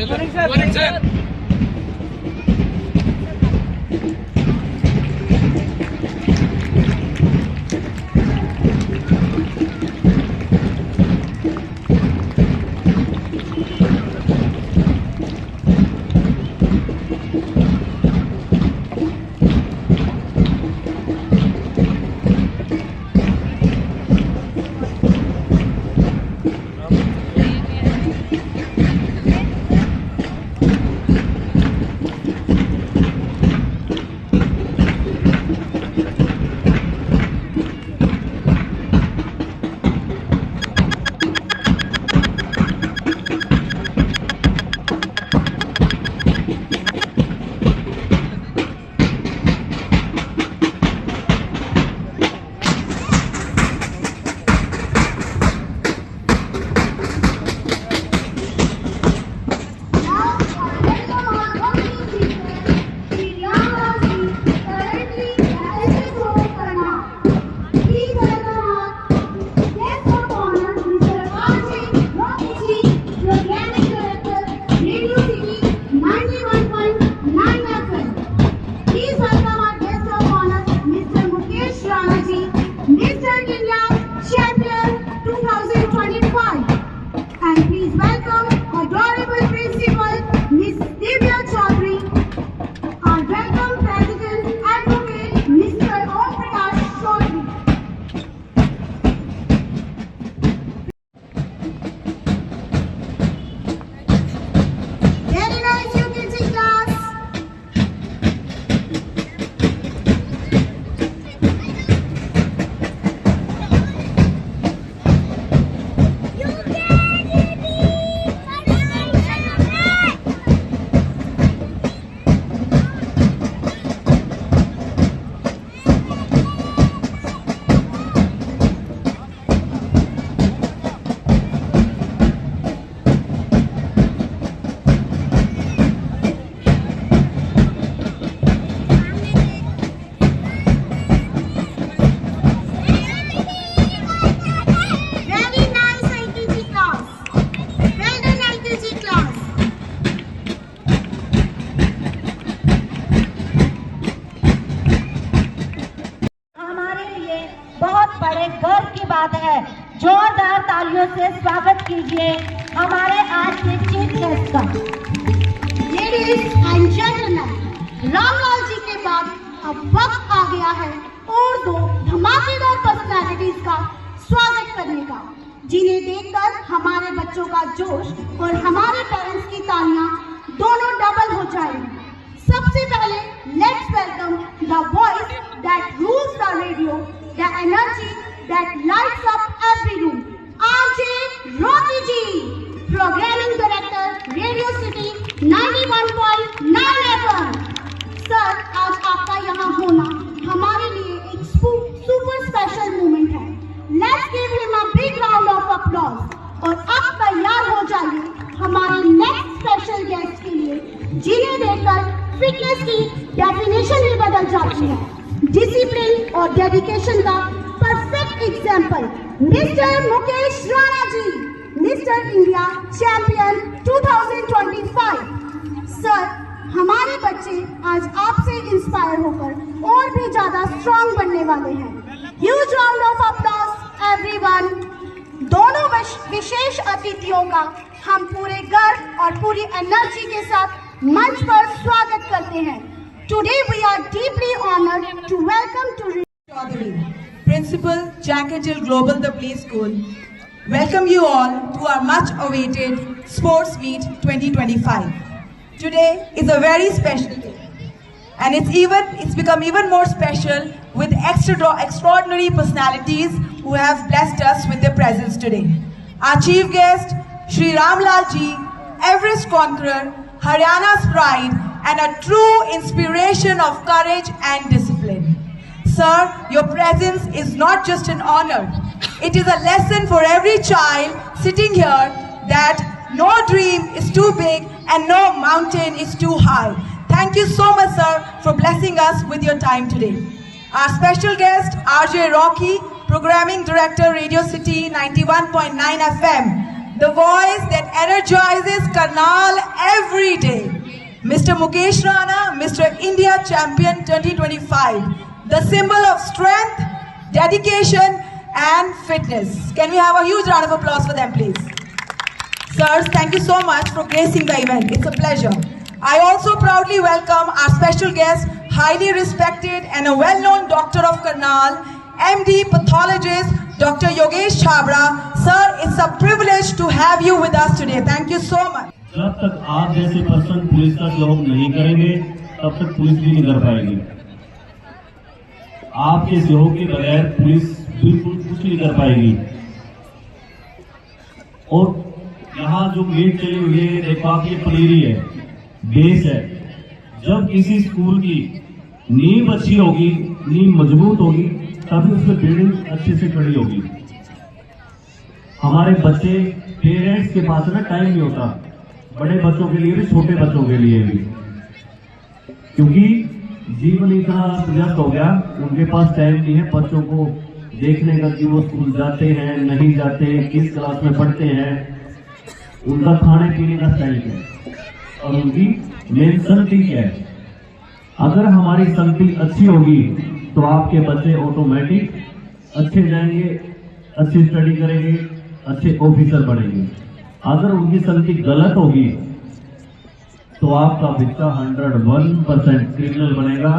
Morning, sir. है। जोरदार तालियों से स्वागत कीजिए हमारे आज के चीफ गेस्ट का। Ladies and gentleman, Ramlal ji के बाद अब वक्त आ गया है और दो धमाकेदार पर्सनालिटीज का स्वागत करने का, जिन्हें देखकर हमारे बच्चों का जोश और हमारे पेरेंट्स की तालियां दोनों डबल हो जाएंगी। सबसे पहले let's welcome the voice that rules the radio, the energy that lights up every room, RJ Rocky ji, programming director radio city 91.9 FM. Sir, आज आपका यहाँ होना हमारे लिए एक सुपर स्पेशल मोमेंट है। Let's give him a big round of applause. और अब तैयार हो जाइए हमारे नेक्स्ट स्पेशल गेस्ट के लिए, जिन्हें देखकर फिटनेस की डेफिनेशन ही बदल जाती है। डिसिप्लिन और डेडिकेशन का perfect example, mister Mukesh Rana ji, mister India champion 2025। Sir, हमारे बच्चे आज आपसे इंस्पायर होकर और भी ज्यादा स्ट्रॉन्ग बनने वाले हैं। Huge round of applause everyone. दोनों विशेष अतिथियों का हम पूरे गर्व और पूरी एनर्जी के साथ मंच पर स्वागत करते हैं। Today we are deeply honoured to welcome to Chaudhary, Principal, Jack and Jill Global The Play School. Welcome you all to our much awaited Sports Meet 2025. Today is a very special day, and it's become even more special with extraordinary personalities who have blessed us with their presence today. Our chief guest, Shri Ramlal ji, Everest conqueror, Haryana's pride, and a true inspiration of courage and discipline. Sir, your presence is not just an honor. It is a lesson for every child sitting here that no dream is too big and no mountain is too high. Thank you so much, sir, for blessing us with your time today. Our special guest, RJ Rocky, Programming Director, Radio City 91.9 FM. the voice that energizes Karnal every day. Mr. Mukesh Rana, Mr. India Champion 2025, the symbol of strength, dedication and fitness. Can we have a huge round of applause for them, please? Sirs, thank you so much for gracing the event. It's a pleasure. I also proudly welcome our special guest, highly respected and a well-known doctor of Karnal, MD pathologist, Dr. Yogesh Chhabra. Sir, it's a privilege to have you with us today. Thank you so much. जब तक आप जैसे person police का सहयोग नहीं करेंगे तब तक पुलिस भी नहीं कर पाएगी। आपके सहयोग के बगैर पुलिस बिल्कुल कुछ नहीं कर पाएगी। और यहाँ जो गेट चली हुई है, देखो आप, ये पलेरी है, बेस है। जब किसी स्कूल की नींव अच्छी होगी, नींव मजबूत होगी, तभी उसमें बिल्डिंग अच्छे से खड़ी होगी। हमारे बच्चे, पेरेंट्स के पास ना टाइम नहीं होता, बड़े बच्चों के लिए भी, छोटे बच्चों के लिए भी, क्योंकि जीवन इतना व्यस्त हो गया, उनके पास टाइम नहीं है बच्चों को देखने का कि वो स्कूल जाते हैं नहीं जाते, किस क्लास में पढ़ते हैं, उनका खाने पीने का स्टाइल क्या है और उनकी मेन संगति क्या है। अगर हमारी संगति अच्छी होगी तो आपके बच्चे ऑटोमेटिक अच्छे जाएंगे, अच्छी स्टडी करेंगे, अच्छे ऑफिसर बनेंगे। अगर उनकी संगति गलत होगी तो आपका बच्चा 101% क्रिमिनल बनेगा।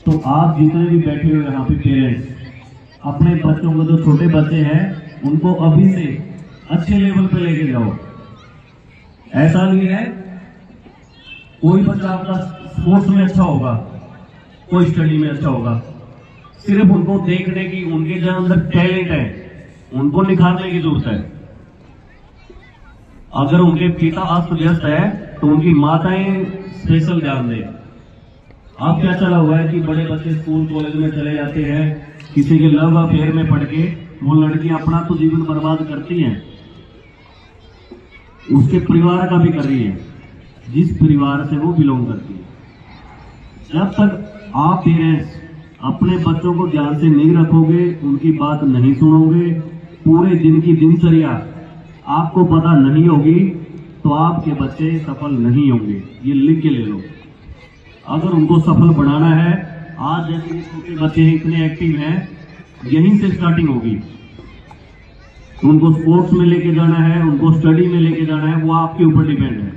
तो आप जितने भी बैठे हुए यहाँ पे पेरेंट्स, अपने बच्चों को, जो छोटे बच्चे हैं, उनको अभी से अच्छे लेवल पे लेके जाओ। ऐसा नहीं है कोई बच्चा आपका स्पोर्ट्स में अच्छा होगा, कोई स्टडी में अच्छा होगा, सिर्फ उनको देखने की, उनके जो अंदर टैलेंट है उनको निखारने की जरूरत है। अगर उनके पिता अस्त व्यस्त है तो उनकी माताएं स्पेशल ध्यान दें। अब क्या चला हुआ है कि बड़े बच्चे स्कूल कॉलेज में चले जाते हैं, किसी के लव अफेयर में पड़ के वो लड़कियां अपना तो जीवन बर्बाद करती हैं, उसके परिवार का भी कर रही है, जिस परिवार से वो बिलोंग करती है। जब तक आप पेरेंट्स अपने बच्चों को ध्यान से नहीं रखोगे, उनकी बात नहीं सुनोगे, पूरे दिन की दिनचर्या आपको पता नहीं होगी, तो आपके बच्चे सफल नहीं होंगे। ये लिख के ले लो। अगर उनको सफल बनाना है, आज जैसे छोटे बच्चे इतने एक्टिव हैं, यहीं से स्टार्टिंग होगी। उनको स्पोर्ट्स में लेके जाना है, उनको स्टडी में लेके जाना है, वो आपके ऊपर डिपेंड है।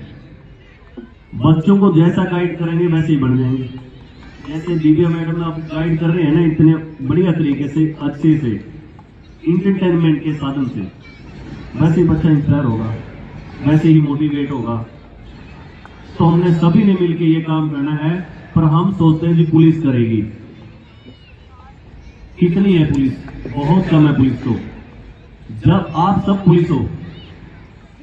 बच्चों को जैसा गाइड करेंगे वैसे ही बन जाएंगे। जैसे दिव्या मैडम आप गाइड कर रहे हैं ना, इतने बढ़िया तरीके से, अच्छे से, इंटरटेनमेंट के साधन से, वैसे ही बच्चा इंस्पायर होगा, वैसे ही मोटिवेट होगा। तो हमने सभी ने मिलकर ये काम करना है। पर हम सोचते हैं जी पुलिस करेगी। कितनी है पुलिस? बहुत कम है पुलिस। तो जब आप सब पुलिस हो,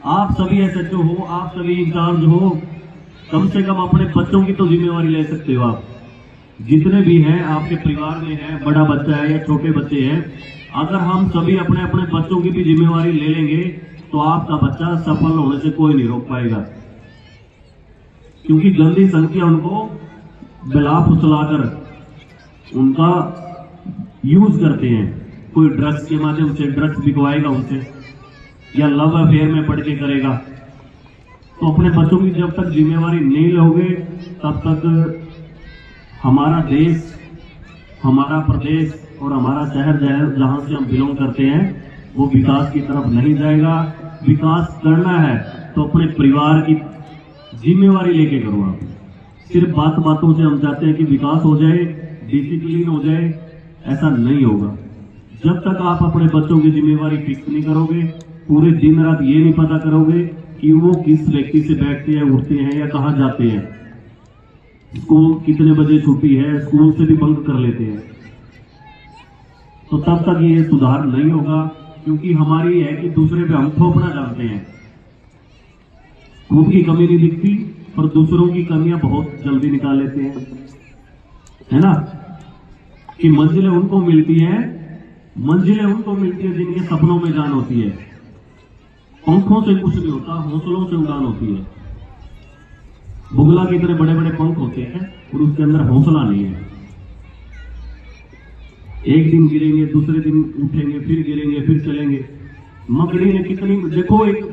आप सभी SHO हो, आप सभी इंचार्ज हो, कम से कम अपने बच्चों की तो जिम्मेवारी ले सकते हो। आप जितने भी हैं, आपके परिवार में है, बड़ा बच्चा है या छोटे बच्चे हैं, अगर हम सभी अपने अपने बच्चों की भी जिम्मेवारी ले लेंगे तो आपका बच्चा सफल होने से कोई नहीं रोक पाएगा। क्योंकि गंदी संगतियां उनको बिला फुसलाकर उनका यूज करते हैं। कोई ड्रग्स के माध्यम से ड्रग्स बिकवाएगा उनसे, या लव अफेयर में पढ़ के करेगा। तो अपने बच्चों की जब तक जिम्मेवारी नहीं लोगे तब तक हमारा देश, हमारा प्रदेश और हमारा शहर जहां से हम बिलोंग करते हैं वो विकास की तरफ नहीं जाएगा। विकास करना है तो अपने परिवार की जिम्मेवारी लेके करो। आप सिर्फ बातों से हम चाहते हैं कि विकास हो जाए, डिसिप्लिन हो जाए, ऐसा नहीं होगा। जब तक आप अपने बच्चों की जिम्मेवारी फिक्स नहीं करोगे, पूरे दिन रात ये नहीं पता करोगे कि वो किस व्यक्ति से बैठते हैं, उठते हैं या कहाँ जाते हैं, स्कूल कितने बजे छुट्टी है, स्कूल से भी बंक कर लेते हैं, तो तब तक ये सुधार नहीं होगा। क्योंकि हमारी है कि दूसरे पे हम थोपना जानते हैं। खुद की कमी नहीं दिखती पर दूसरों की कमियां बहुत जल्दी निकाल लेते हैं, है ना। कि मंजिलें उनको मिलती हैं जिनके सपनों में जान होती है। पंखों से कुछ नहीं होता, हौसलों से उड़ान होती है। बुगला के इतने बड़े बड़े पंख होते हैं और उसके अंदर हौसला नहीं है। एक दिन गिरेंगे, दूसरे दिन उठेंगे, फिर गिरेंगे, फिर चलेंगे, मकड़ी ने कितनी, देखो एक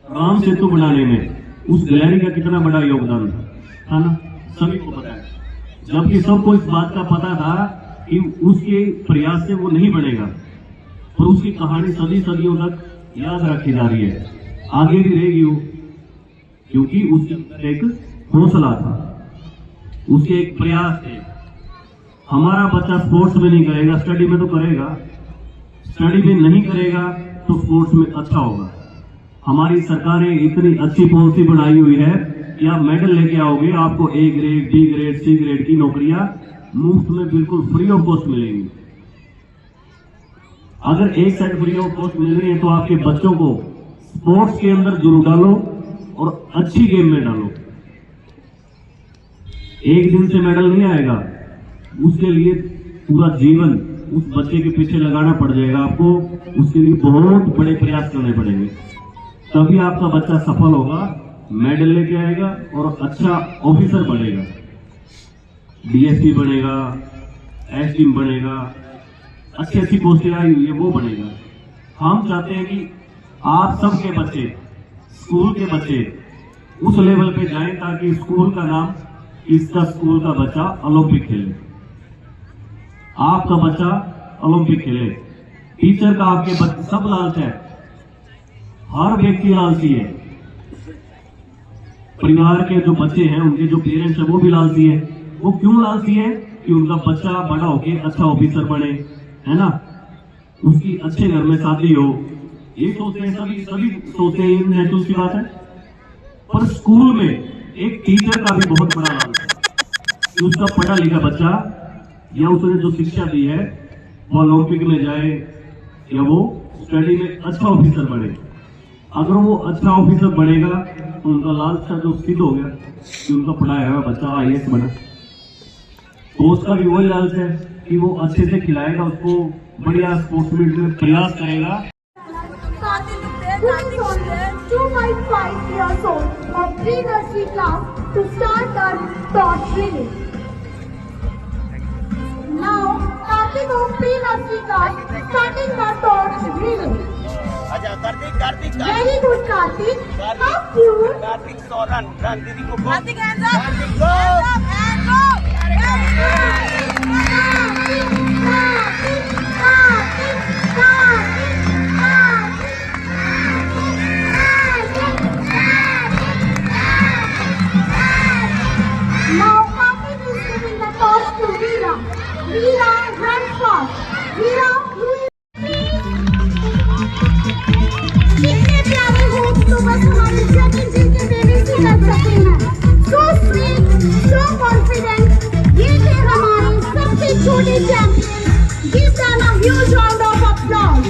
राम सेतु बनाने में उस गिलहरी का कितना बड़ा योगदान था ना, सभी को पता है। जबकि सबको इस बात का पता था कि उसके प्रयास से वो नहीं बनेगा, पर उसकी कहानी सदियों तक याद रखी जा रही है, आगे भी रहेगी वो, क्योंकि उसके अंदर एक हौसला था, उसके एक प्रयास थे। हमारा बच्चा स्पोर्ट्स में नहीं करेगा, स्टडी में तो करेगा, स्टडी में नहीं करेगा तो स्पोर्ट्स में अच्छा होगा। हमारी सरकार ने इतनी अच्छी पॉलिसी बनाई हुई है कि आप मेडल लेके आओगे, आपको A grade, B grade, C grade की नौकरियां मुफ्त में बिल्कुल फ्री ऑफ कॉस्ट मिलेंगी। अगर एक साइड फ्री ऑफ कॉस्ट मिल रही है तो आपके बच्चों को स्पोर्ट्स के अंदर जरूर डालो और अच्छी गेम में डालो। एक दिन से मेडल नहीं आएगा, उसके लिए पूरा जीवन उस बच्चे के पीछे लगाना पड़ जाएगा आपको, उसके लिए बहुत बड़े प्रयास करने पड़ेंगे, तभी आपका बच्चा सफल होगा, मेडल लेके आएगा और अच्छा ऑफिसर बनेगा, डीएसपी बनेगा, एसडीएम बनेगा, अच्छी पोस्टें आई हुई है वो बनेगा। हम चाहते हैं कि आप सबके बच्चे, स्कूल के बच्चे उस लेवल पे जाएं ताकि स्कूल का नाम, इसका स्कूल का बच्चा ओलंपिक खेले, आपका बच्चा ओलंपिक खेले, टीचर का आपके बच्चे, सब लालच है, हर व्यक्ति लालची है, परिवार के जो बच्चे हैं उनके जो पेरेंट्स हैं वो भी लालची है। वो क्यों लालची है? कि उनका बच्चा बड़ा होके अच्छा ऑफिसर बने, है ना, उसकी अच्छे घर में शादी हो, ये सोचते हैं, सभी सोचते हैं, नेचुरल सी बात है। पर स्कूल में एक टीचर का भी बहुत बड़ा लालच है कि उसका पढ़ा लिखा बच्चा या उसने जो शिक्षा दी है वो ओलंपिक में जाए या वो स्टडी में अच्छा ऑफिसर बने। अगर वो अच्छा ऑफिसर बनेगा तो उनका लालच जो सिद्ध हो गया कि उनका पढ़ाया हुआ बच्चा आईएएस बना, तो उसका भी वही लालच है कि वो अच्छे से खिलाएगा, उसको बढ़िया स्पोर्ट्स मीट में प्रयास करेगा। 2.5 years old of pre-nursery class to start their torch relay. Now, starting of pre-nursery class, starting the torch relay. Very good, Karthik. How cute. Karthik, so run, Didi ko go. Karthik, hands up. Karthik, go. And go. Very good. Now, Karthik is giving the toss to Veera. Veera, run fast. Veera, कितने प्यारे हो तो बस हमारे जतिन जी के baby से कर सकते हैं। So sweet, so confident. ये थे हमारे सबसे छोटे champion. Give them a huge round of applause.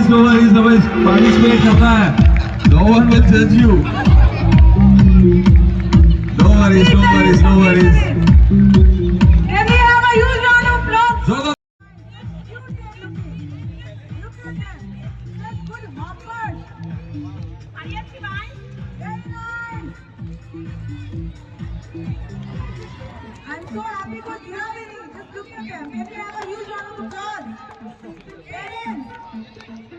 No worries, participate करता है, no one will judge you. No worries. Can we have a huge round of applause? Zoro. Look at them. That's good hoppers. Very nice. I'm so happy for Dhiravini. Just look at them. Can we have a huge round of applause? Parents.